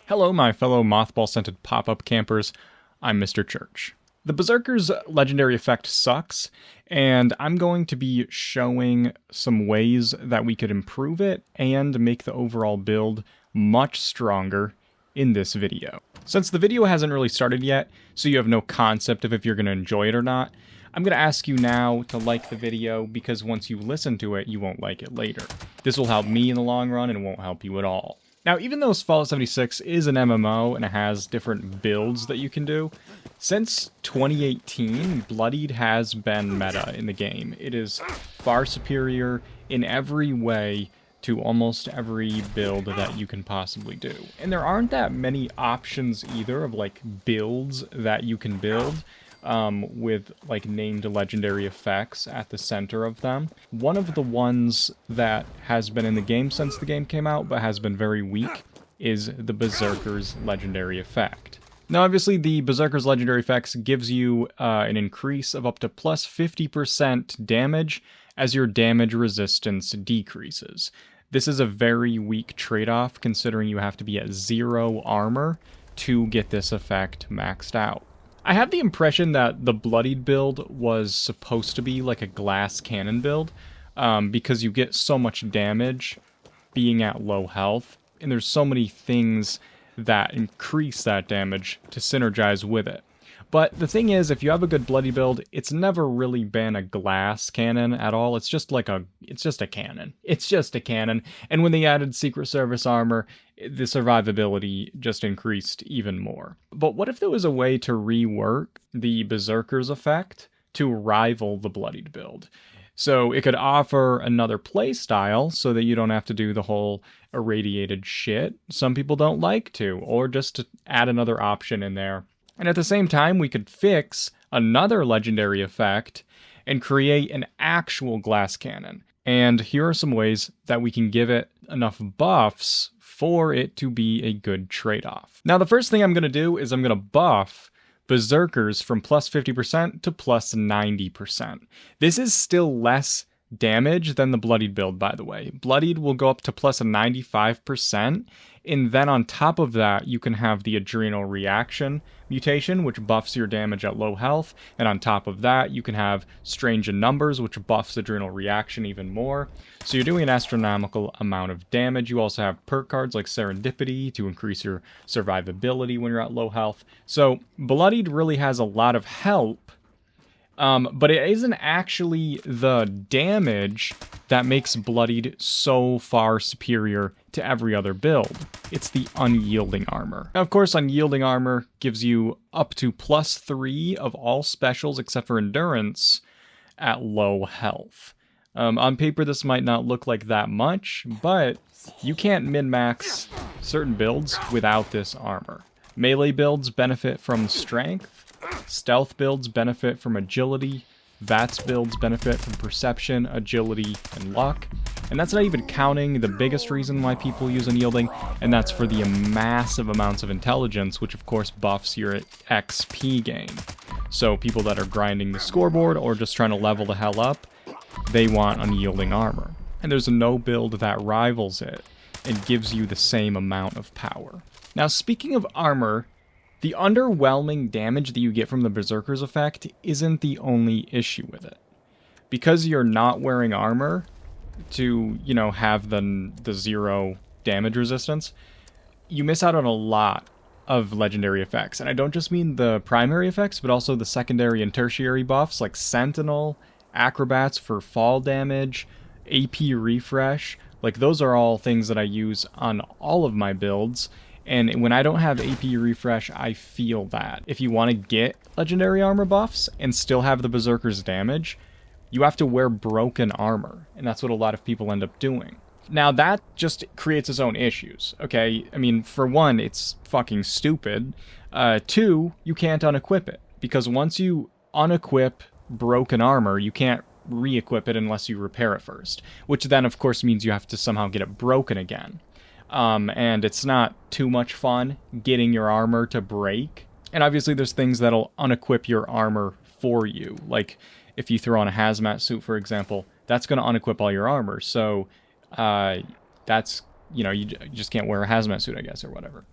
Hello, my fellow mothball-scented pop-up campers. I'm Mr. Church. The Berserker's legendary effect sucks, and I'm going to be showing some ways that we could improve it and make the overall build much stronger in this video. Since the video hasn't really started yet, so you have no concept of if you're going to enjoy it or not, I'm going to ask you now to like the video, because once you listen to it, you won't like it later. This will help me in the long run, and it won't help you at all. Now, even though Fallout 76 is an MMO and it has different builds that you can do, since 2018, Bloodied has been meta in the game. It is far superior in every way to almost every build that you can possibly do. And there aren't that many options either of like builds that you can build with like named legendary effects at the center of them. One of the ones that has been in the game since the game came out but has been very weak is the Berserker's legendary effect. Now obviously the Berserker's legendary effects gives you an increase of up to plus 50% damage as your damage resistance decreases. This is a very weak trade-off considering you have to be at 0 armor to get this effect maxed out. I have the impression that the Bloodied build was supposed to be like a glass cannon build, because you get so much damage being at low health, and there's so many things that increase that damage to synergize with it. But the thing is, if you have a good Bloody build, it's never really been a glass cannon at all. It's just a cannon. It's just a cannon. And when they added Secret Service armor, the survivability just increased even more. But what if there was a way to rework the Berserker's effect to rival the Bloodied build? So it could offer another playstyle so that you don't have to do the whole irradiated shit some people don't like to, or just to add another option in there. And at the same time, we could fix another legendary effect and create an actual glass cannon. And here are some ways that we can give it enough buffs for it to be a good trade-off. Now, the first thing I'm going to do is I'm going to buff Berserkers from plus 50% to plus 90%. This is still less damage than the Bloodied build, by the way. Bloodied will go up to plus 95%, and then on top of that, you can have the adrenal reaction mutation, which buffs your damage at low health, and on top of that, you can have strange in numbers, which buffs adrenal reaction even more. So you're doing an astronomical amount of damage. You also have perk cards like Serendipity to increase your survivability when you're at low health. So Bloodied really has a lot of help, but it isn't actually the damage that makes Bloodied so far superior to every other build. It's the unyielding armor. Now, of course, unyielding armor gives you up to plus 3 of all specials except for endurance at low health. On paper, this might not look like that much, but you can't min-max certain builds without this armor. Melee builds benefit from strength. Stealth builds benefit from agility. VATS builds benefit from perception, agility, and luck. And that's not even counting the biggest reason why people use unyielding, and that's for the massive amounts of intelligence, which of course buffs your XP gain. So people that are grinding the scoreboard or just trying to level the hell up, they want unyielding armor. And there's no build that rivals it and gives you the same amount of power. Now, speaking of armor, the underwhelming damage that you get from the Berserker's effect isn't the only issue with it. Because you're not wearing armor to, have the 0 damage resistance, you miss out on a lot of legendary effects. And I don't just mean the primary effects, but also the secondary and tertiary buffs like Sentinel, Acrobats for fall damage, AP refresh. Like, those are all things that I use on all of my builds. And when I don't have AP refresh, I feel that. If you want to get legendary armor buffs and still have the Berserker's damage, you have to wear broken armor. And that's what a lot of people end up doing. Now, that just creates its own issues, okay? I mean, for one, it's fucking stupid. 2, you can't unequip it. Because once you unequip broken armor, you can't re-equip it unless you repair it first. Which then, of course, means you have to somehow get it broken again. And it's not too much fun getting your armor to break. And obviously there's things that'll unequip your armor for you. Like if you throw on a hazmat suit, for example, that's going to unequip all your armor. So that's, you just can't wear a hazmat suit, I guess, or whatever.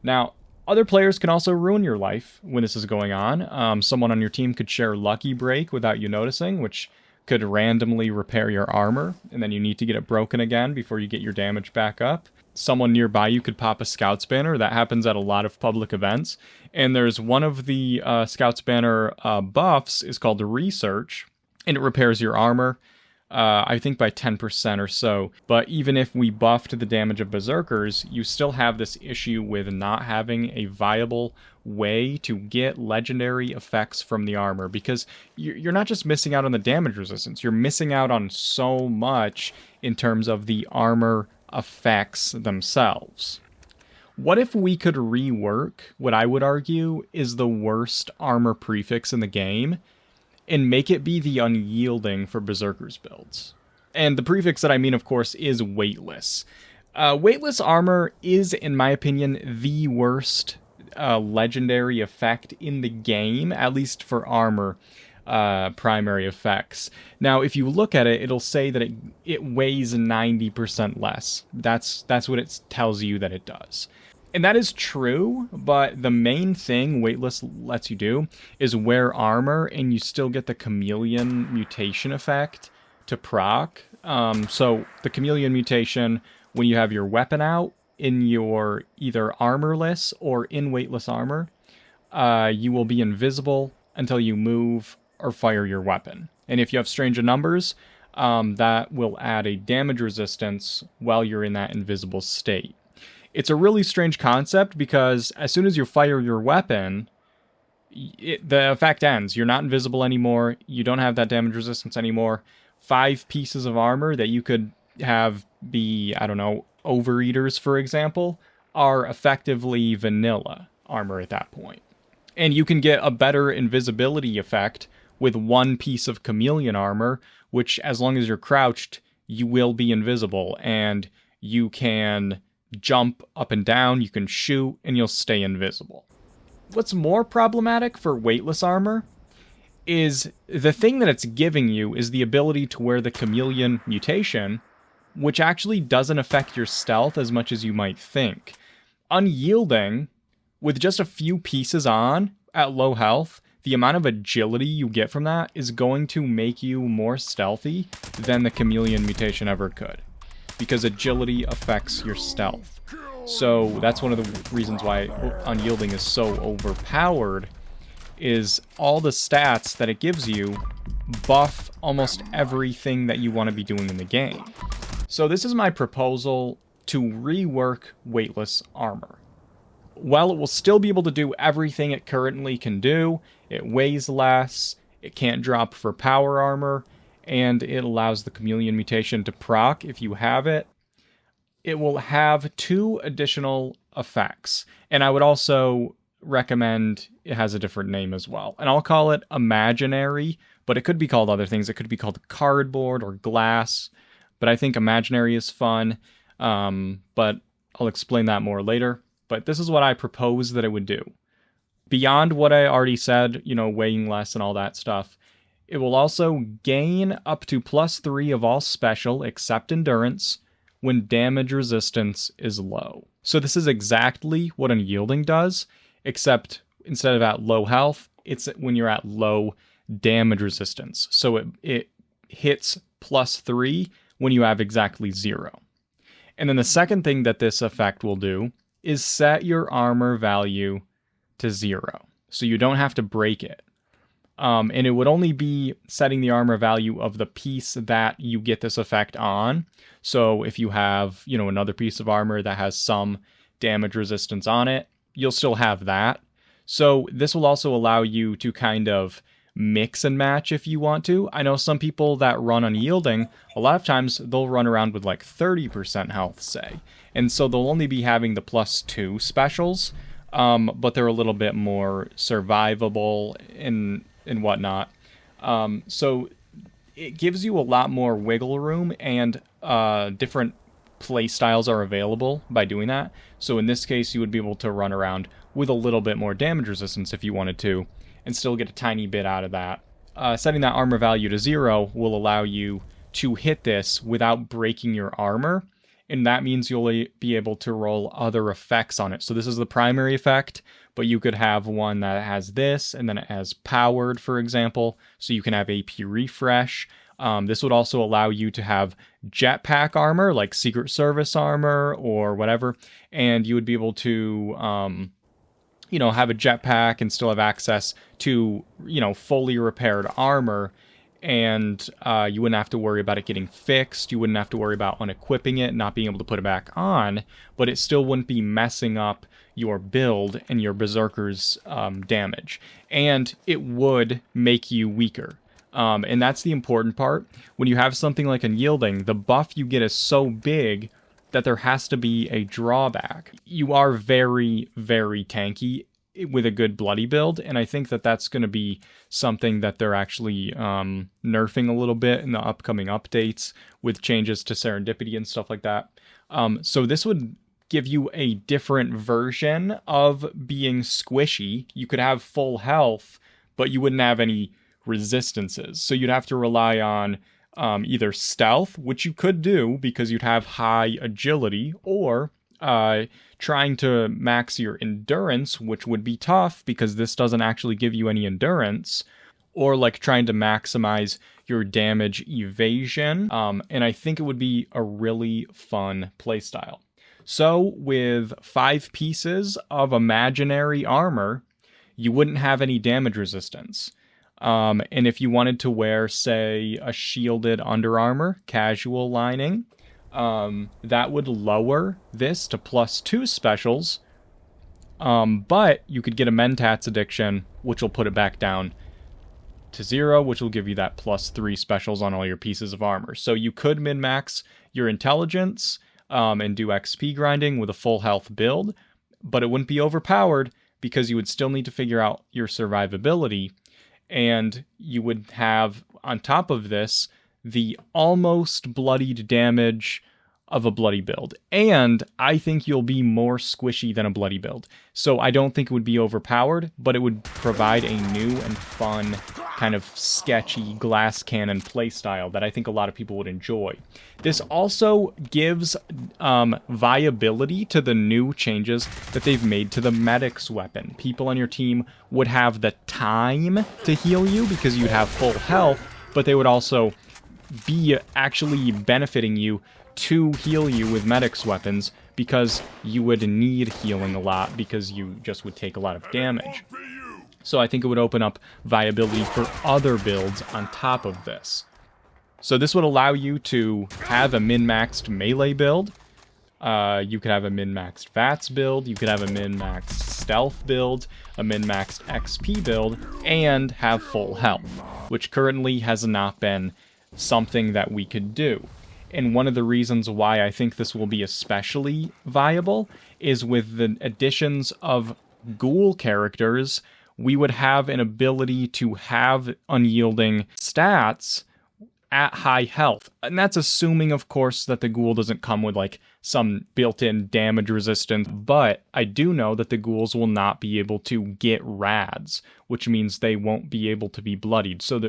Now, other players can also ruin your life when this is going on. Someone on your team could share Lucky Break without you noticing, which could randomly repair your armor, and then you need to get it broken again before you get your damage back up. Someone nearby you could pop a Scout's Banner. That happens at a lot of public events. And there's one of the Scout's Banner buffs is called the Research, and it repairs your armor, I think by 10% or so. But even if we buffed the damage of Berserkers, you still have this issue with not having a viable way to get legendary effects from the armor, because you're not just missing out on the damage resistance, you're missing out on so much in terms of the armor effects themselves. What if we could rework what I would argue is the worst armor prefix in the game and make it be the unyielding for Berserker's builds? And the prefix that I mean, of course, is Weightless. Weightless armor is, in my opinion, the worst legendary effect in the game, at least for armor primary effects. Now, if you look at it, it'll say that it weighs 90% less. That's what it tells you that it does. And that is true, but the main thing Weightless lets you do is wear armor, and you still get the chameleon mutation effect to proc. So the chameleon mutation, when you have your weapon out in your either armorless or in weightless armor, you will be invisible until you move or fire your weapon. And if you have Strange in Numbers, that will add a damage resistance while you're in that invisible state. It's a really strange concept because as soon as you fire your weapon, the effect ends. You're not invisible anymore. You don't have that damage resistance anymore. 5 pieces of armor that you could have be, I don't know, overeaters, for example, are effectively vanilla armor at that point. And you can get a better invisibility effect with 1 piece of chameleon armor, which as long as you're crouched, you will be invisible, and you can jump up and down, you can shoot, and you'll stay invisible. What's more problematic for weightless armor is the thing that it's giving you is the ability to wear the chameleon mutation, which actually doesn't affect your stealth as much as you might think. Unyielding, with just a few pieces on at low health, the amount of agility you get from that is going to make you more stealthy than the chameleon mutation ever could, because agility affects your stealth. So that's one of the reasons why Unyielding is so overpowered, is all the stats that it gives you buff almost everything that you want to be doing in the game. So this is my proposal to rework weightless armor. While it will still be able to do everything it currently can do, it weighs less, it can't drop for power armor, and it allows the chameleon mutation to proc if you have it. It will have 2 additional effects, and I would also recommend it has a different name as well. And I'll call it Imaginary, but it could be called other things. It could be called Cardboard or Glass, but I think Imaginary is fun, but I'll explain that more later. But this is what I propose that it would do. Beyond what I already said, weighing less and all that stuff, it will also gain up to +3 of all special except endurance when damage resistance is low. So this is exactly what Unyielding does, except instead of at low health, it's when you're at low damage resistance. So it hits +3 when you have exactly 0. And then the second thing that this effect will do is set your armor value to 0, so you don't have to break it. And it would only be setting the armor value of the piece that you get this effect on. So if you have, another piece of armor that has some damage resistance on it, you'll still have that. So this will also allow you to kind of mix and match if you want to. I know some people that run Unyielding, a lot of times they'll run around with like 30% health, say. And so they'll only be having the +2 specials, but they're a little bit more survivable and whatnot. So it gives you a lot more wiggle room, and different play styles are available by doing that. So in this case, you would be able to run around with a little bit more damage resistance if you wanted to, and still get a tiny bit out of that. Setting that armor value to 0 will allow you to hit this without breaking your armor, and that means you'll be able to roll other effects on it. So this is the primary effect, but you could have one that has this, and then it has powered, for example, so you can have AP refresh. This would also allow you to have jetpack armor, like Secret Service armor or whatever, and you would be able to, have a jetpack and still have access to, fully repaired armor, and you wouldn't have to worry about it getting fixed. You wouldn't have to worry about unequipping it, not being able to put it back on, but it still wouldn't be messing up your build and your Berserker's damage. And it would make you weaker. And that's the important part. When you have something like Unyielding, the buff you get is so big that there has to be a drawback. You are very, very tanky with a good bloody build, and I think that that's going to be something that they're actually nerfing a little bit in the upcoming updates with changes to serendipity and stuff like that. So this would give you a different version of being squishy. You could have full health, but you wouldn't have any resistances. So you'd have to rely on either stealth, which you could do because you'd have high agility, or trying to max your endurance, which would be tough because this doesn't actually give you any endurance, or like trying to maximize your damage evasion. And I think it would be a really fun playstyle. So with 5 pieces of imaginary armor, you wouldn't have any damage resistance. And if you wanted to wear, say, a shielded Under Armour, casual lining, that would lower this to +2 specials, but you could get a Mentats addiction, which will put it back down to 0, which will give you that +3 specials on all your pieces of armor. So you could min-max your intelligence and do XP grinding with a full health build, but it wouldn't be overpowered because you would still need to figure out your survivability. And you would have, on top of this, the almost bloodied damage of a bloody build. And I think you'll be more squishy than a bloody build. So I don't think it would be overpowered, but it would provide a new and fun kind of sketchy glass cannon playstyle that I think a lot of people would enjoy. This also gives viability to the new changes that they've made to the medic's weapon. People on your team would have the time to heal you because you'd have full health, but they would also be actually benefiting you to heal you with medic's weapons because you would need healing a lot because you just would take a lot of damage. So I think it would open up viability for other builds on top of this. So this would allow you to have a min-maxed melee build. You could have a min-maxed VATS build. You could have a min-maxed stealth build, a min-maxed XP build, and have full health, which currently has not been something that we could do. And one of the reasons why I think this will be especially viable is with the additions of ghoul characters, we would have an ability to have unyielding stats at high health. And that's assuming, of course, that the ghoul doesn't come with like some built-in damage resistance, but I do know that the ghouls will not be able to get rads, which means they won't be able to be bloodied. So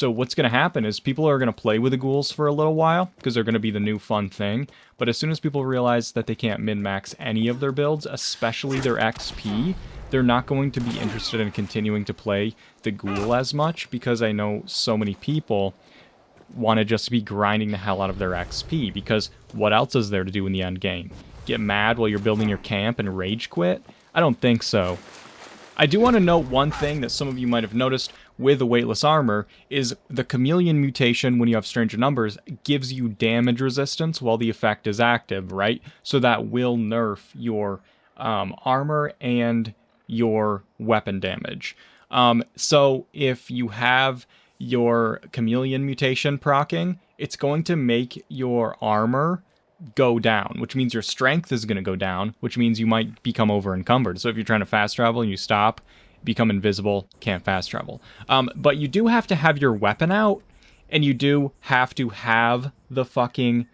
what's going to happen is people are going to play with the ghouls for a little while because they're going to be the new fun thing, but as soon as people realize that they can't min-max any of their builds, especially their XP, they're not going to be interested in continuing to play the ghoul as much, because I know so many people want to just be grinding the hell out of their XP, because what else is there to do in the end game? Get mad while you're building your camp and rage quit? I don't think so. I do want to note one thing that some of you might have noticed with the weightless armor is the chameleon mutation, when you have stranger numbers, gives you damage resistance while the effect is active, right? So that will nerf your armor and your weapon damage. So if you have your chameleon mutation proccing, it's going to make your armor go down, which means your strength is going to go down, which means you might become over encumbered. So if you're trying to fast travel and you stop, become invisible, can't fast travel. But you do have to have your weapon out, and you do have to have the fucking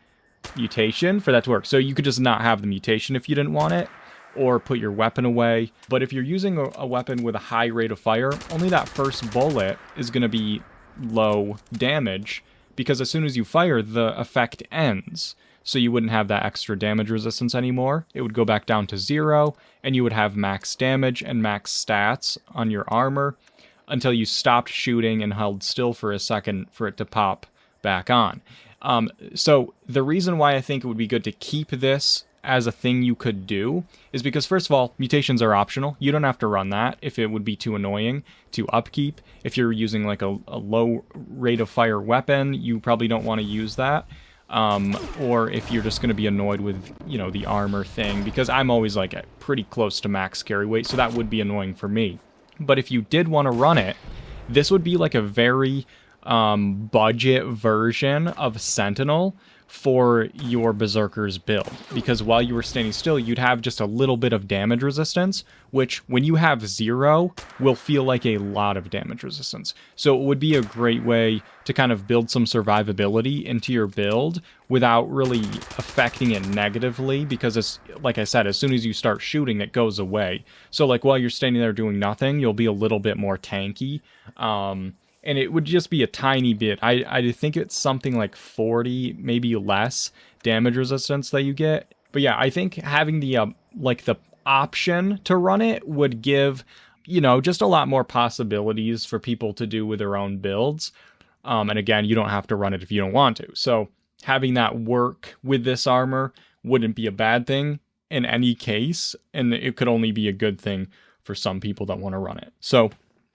mutation for that to work. So you could just not have the mutation if you didn't want it, or put your weapon away. But if you're using a weapon with a high rate of fire, only that first bullet is going to be low damage, because as soon as you fire, the effect ends. so you wouldn't have that extra damage resistance anymore. It would go back down to 0, and you would have max damage and max stats on your armor until you stopped shooting and held still for a second for it to pop back on. So the reason why I think it would be good to keep this as a thing you could do is because, first of all, mutations are optional. You don't have to run that if it would be too annoying to upkeep. If you're using like a low rate of fire weapon, you probably don't want to use that. Or if you're just going to be annoyed with, you know, the armor thing, because I'm always like pretty close to max carry weight, so that would be annoying for me. But if you did want to run it, this would be like a very budget version of Sentinel for your Berserker's build, because while you were standing still, you'd have just a little bit of damage resistance, which when you have 0 will feel like a lot of damage resistance. So it would be a great way to kind of build some survivability into your build without really affecting it negatively, because it's, like I said, as soon as you start shooting, it goes away. So like while you're standing there doing nothing, you'll be a little bit more tanky. And it would just be a tiny bit. I think it's something like 40, maybe less damage resistance that you get. But yeah, I think having the like the option to run it would give, you know, just a lot more possibilities for people to do with their own builds. And again, you don't have to run it if you don't want to. So having that work with this armor wouldn't be a bad thing in any case, and it could only be a good thing for some people that want to run it. So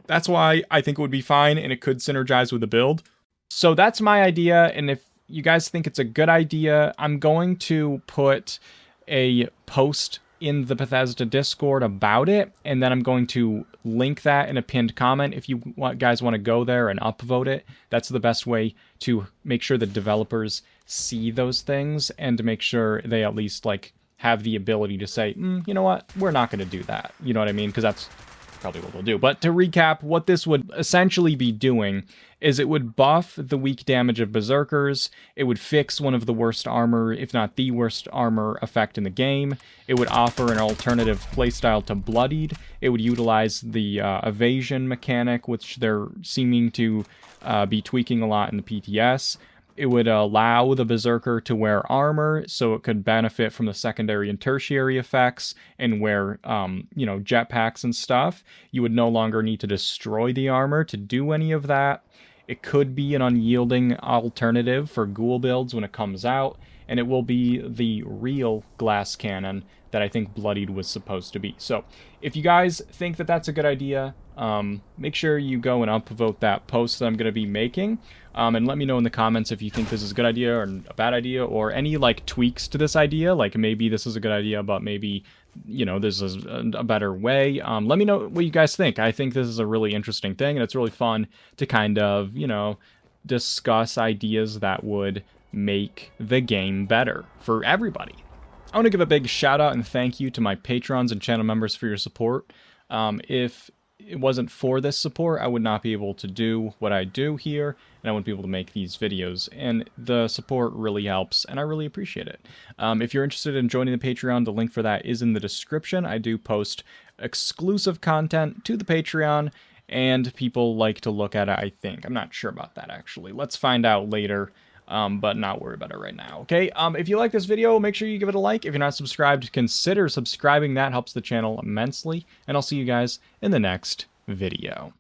that's why I think it would be fine, and it could synergize with the build. So that's my idea, and if you guys think it's a good idea, I'm going to put a post in the Bethesda Discord about it, and then I'm going to link that in a pinned comment if you guys want to go there and upvote it. That's the best way to make sure the developers see those things, and to make sure they at least like have the ability to say, you know what, we're not going to do that. You know what I mean? Because that's probably what we'll do. But to recap, what this would essentially be doing is it would buff the weak damage of Berserkers. It would fix one of the worst armor, if not the worst armor effect in the game. It would offer an alternative playstyle to Bloodied. It would utilize the evasion mechanic, which they're seeming to be tweaking a lot in the PTS. It would allow the Berserker to wear armor, so it could benefit from the secondary and tertiary effects and wear, you know, jetpacks and stuff. You would no longer need to destroy the armor to do any of that. It could be an unyielding alternative for ghoul builds when it comes out, and it will be the real glass cannon that I think Bloodied was supposed to be. So if you guys think that that's a good idea, make sure you go and upvote that post that I'm going to be making, and let me know in the comments if you think this is a good idea or a bad idea, or any like tweaks to this idea, like maybe this is a good idea, but maybe, you know, this is a better way. Let me know what you guys think. I think this is a really interesting thing, and it's really fun to kind of, you know, discuss ideas that would make the game better for everybody. I want to give a big shout out and thank you to my patrons and channel members for your support. If it wasn't for this support, I would not be able to do what I do here, and I wouldn't be able to make these videos, and the support really helps, and I really appreciate it. If you're interested in joining the Patreon, the link for that is in the description. I do post exclusive content to the Patreon, and people like to look at it, I think. I'm not sure about that, actually. Let's find out later. But not worry about it right now, okay? If you like this video, make sure you give it a like. If you're not subscribed, consider subscribing. That helps the channel immensely. And I'll see you guys in the next video.